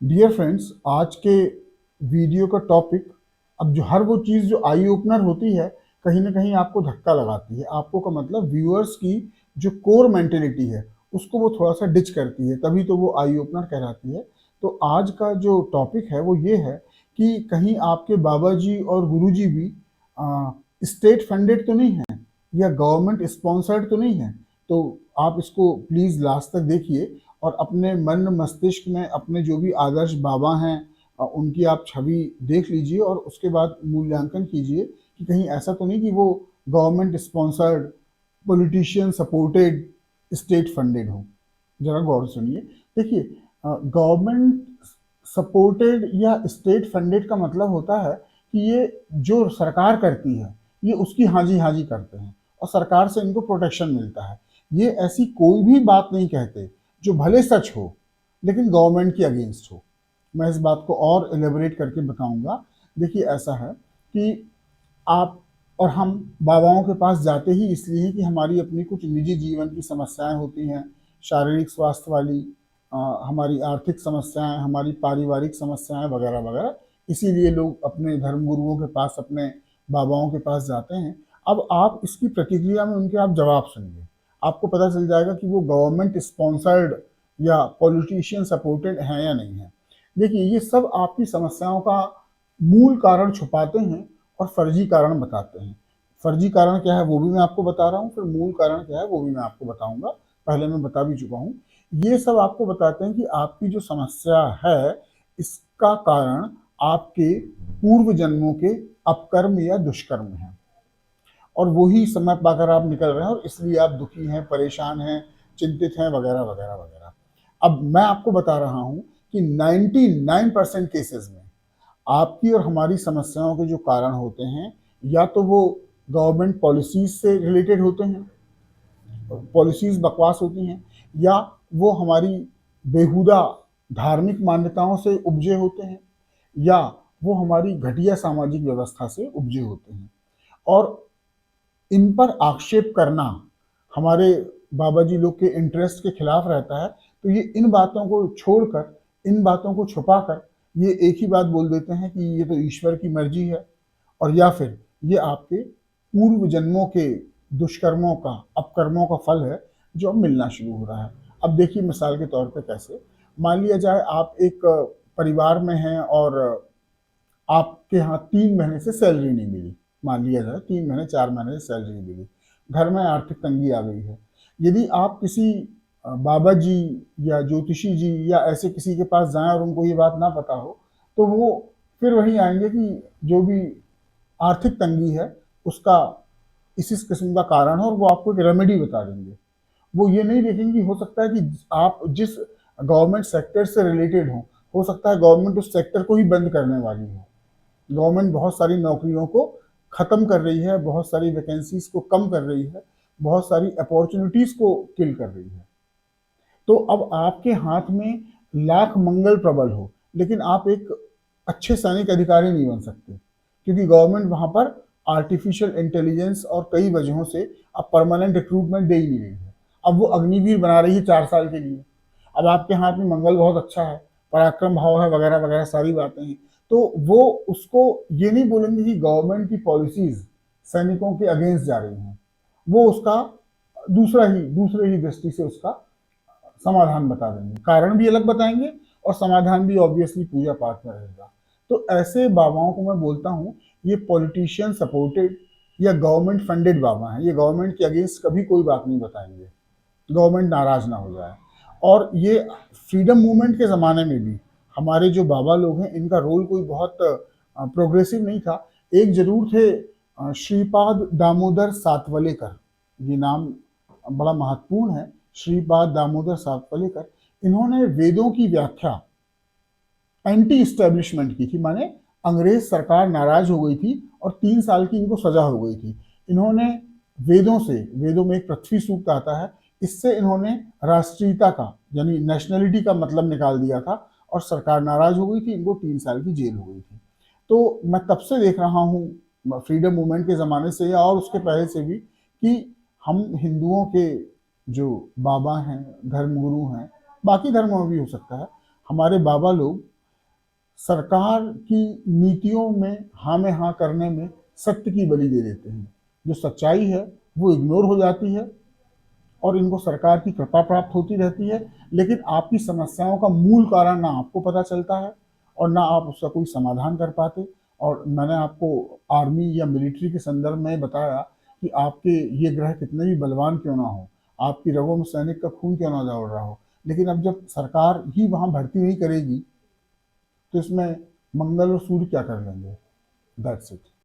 Dear friends, आज के video का टॉपिक, अब जो हर वो चीज़ जो आई ओपनर होती है, कहीं ना कहीं आपको धक्का लगाती है। आपको का मतलब व्यूअर्स की जो कोर मेंटेलिटी है उसको वो थोड़ा सा डिच करती है, तभी तो वो आई ओपनर कहलाती है। तो आज का जो टॉपिक है वो ये है कि कहीं आपके बाबा जी और गुरु जी भी स्टेट फंडेड तो नहीं है या गवर्नमेंट स्पॉन्सर्ड तो नहीं है। तो आप इसको प्लीज़ लास्ट तक देखिए और अपने मन मस्तिष्क में अपने जो भी आदर्श बाबा हैं उनकी आप छवि देख लीजिए और उसके बाद मूल्यांकन कीजिए कि कहीं ऐसा तो नहीं कि वो government sponsored, politician supported, state funded हो। जरा गौर से सुनिए। देखिए, गवर्नमेंट सपोर्टेड या स्टेट फंडेड का मतलब होता है कि ये जो सरकार करती है ये उसकी हाजी हाजी करते हैं और सरकार से इनको प्रोटेक्शन मिलता है। ये ऐसी कोई भी बात नहीं कहते जो भले सच हो लेकिन गवर्नमेंट के अगेंस्ट हो। मैं इस बात को और एलेबोरेट करके बताऊंगा। देखिए, ऐसा है कि आप और हम बाबाओं के पास जाते ही इसलिए हैं कि हमारी अपनी कुछ निजी जीवन की समस्याएं होती हैं, शारीरिक स्वास्थ्य वाली, हमारी आर्थिक समस्याएं, हमारी पारिवारिक समस्याएं वगैरह वगैरह। इसीलिए लोग अपने धर्मगुरुओं के पास, अपने बाबाओं के पास जाते हैं। अब आप इसकी प्रतिक्रिया में उनके आप जवाब सुनिए, आपको पता चल जाएगा कि वो गवर्नमेंट स्पॉन्सर्ड या पॉलिटिशियन सपोर्टेड हैं या नहीं है। देखिए, ये सब आपकी समस्याओं का मूल कारण छुपाते हैं और फर्जी कारण बताते हैं। फर्जी कारण क्या है वो भी मैं आपको बता रहा हूँ, फिर मूल कारण क्या है वो भी मैं आपको बताऊंगा। पहले मैं बता भी चुका हूँ। ये सब आपको बताते हैं कि आपकी जो समस्या है इसका कारण आपके पूर्व जन्मों के अपकर्म या दुष्कर्म है और वही समय पाकर आप निकल रहे हैं और इसलिए आप दुखी हैं, परेशान हैं, चिंतित हैं वगैरह वगैरह वगैरह। अब मैं आपको बता रहा हूं कि 99% केसेस में आपकी और हमारी समस्याओं के जो कारण होते हैं या तो वो गवर्नमेंट पॉलिसीज से रिलेटेड होते हैं, पॉलिसीज बकवास होती हैं, या वो हमारी बेहुदा धार्मिक मान्यताओं से उपजे होते हैं, या वो हमारी घटिया सामाजिक व्यवस्था से उपजे होते हैं। और इन पर आक्षेप करना हमारे बाबा जी लोग के इंटरेस्ट के खिलाफ रहता है। तो ये इन बातों को छोड़कर, इन बातों को छुपाकर ये एक ही बात बोल देते हैं कि ये तो ईश्वर की मर्जी है, और या फिर ये आपके पूर्व जन्मों के दुष्कर्मों का, अपकर्मों का फल है जो अब मिलना शुरू हो रहा है। अब देखिए, मिसाल के तौर पे कैसे, मान लिया जाए आप एक परिवार में हैं और आपके यहाँ 3 महीने से सैलरी नहीं मिली। मान लिया जाए 3 महीने 4 महीने से सैलरी नहीं मिली, घर में आर्थिक तंगी आ गई है। यदि आप किसी बाबा जी या ज्योतिषी जी या ऐसे किसी के पास जाएं और उनको ये बात ना पता हो, तो वो फिर वही आएंगे कि जो भी आर्थिक तंगी है उसका इस किस्म का कारण है और वो आपको एक रेमेडी बता देंगे। वो ये नहीं देखेंगे कि हो सकता है कि आप जिस गवर्नमेंट सेक्टर से रिलेटेड हो सकता है गवर्नमेंट उस सेक्टर को ही बंद करने वाली हो। गवर्नमेंट बहुत सारी नौकरियों को खत्म कर रही है, बहुत सारी वैकेंसीज को कम कर रही है, बहुत सारी अपॉर्चुनिटीज को किल कर रही है। तो अब आपके हाथ में लाख मंगल प्रबल हो लेकिन आप एक अच्छे सैनिक अधिकारी नहीं बन सकते, क्योंकि गवर्नमेंट वहां पर आर्टिफिशियल इंटेलिजेंस और कई वजहों से अब परमानेंट रिक्रूटमेंट दे ही नहीं रही है। अब वो अग्निवीर बना रही है 4 साल के लिए। अब आपके हाथ में मंगल बहुत अच्छा है, पराक्रम भाव है वगैरह वगैरह सारी बातें हैं। तो वो उसको ये नहीं बोलेंगे कि गवर्नमेंट की पॉलिसीज सैनिकों के अगेंस्ट जा रही हैं। वो उसका दूसरे ही दृष्टि से उसका समाधान बता देंगे, कारण भी अलग बताएंगे और समाधान भी ऑब्वियसली पूजा पाठ में रहेगा। तो ऐसे बाबाओं को मैं बोलता हूँ ये पॉलिटिशियन सपोर्टेड या गवर्नमेंट फंडेड बाबा हैं। ये गवर्नमेंट के अगेंस्ट कभी कोई बात नहीं बताएंगे, गवर्नमेंट नाराज ना हो जाए। और ये फ्रीडम मूवमेंट के ज़माने में भी हमारे जो बाबा लोग हैं इनका रोल कोई बहुत प्रोग्रेसिव नहीं था। एक जरूर थे, श्रीपाद दामोदर सातवलेकर। ये नाम बड़ा महत्वपूर्ण है, श्रीपाद दामोदर सातवलेकर। इन्होंने वेदों की व्याख्या एंटी इस्टेब्लिशमेंट की थी, माने अंग्रेज सरकार नाराज हो गई थी और 3 साल की इनको सजा हो गई थी। इन्होंने वेदों से, वेदों में एक पृथ्वी सूक्त आता है, इससे इन्होंने राष्ट्रीयता का यानी नेशनलिटी का मतलब निकाल दिया था और सरकार नाराज हो गई थी, इनको 3 साल की जेल हो गई थी। तो मैं तब से देख रहा हूँ फ्रीडम मूवमेंट के ज़माने से या और उसके पहले से भी कि हम हिंदुओं के जो बाबा हैं, धर्मगुरु हैं, बाकी धर्मों में भी हो सकता है, हमारे बाबा लोग सरकार की नीतियों में हाँ में हाँ करने में सत्य की बलि दे देते हैं। जो सच्चाई है वो इग्नोर हो जाती है और इनको सरकार की कृपा प्राप्त होती रहती है, लेकिन आपकी समस्याओं का मूल कारण ना आपको पता चलता है और ना आप उसका कोई समाधान कर पाते। और मैंने आपको आर्मी या मिलिट्री के संदर्भ में बताया कि आपके ये ग्रह कितने भी बलवान क्यों ना हो, आपकी रगों में सैनिक का खून क्यों ना दौड़ रहा हो, लेकिन अब जब सरकार ही वहाँ भर्ती नहीं करेगी तो इसमें मंगल और सूर्य क्या कर लेंगे। That's it.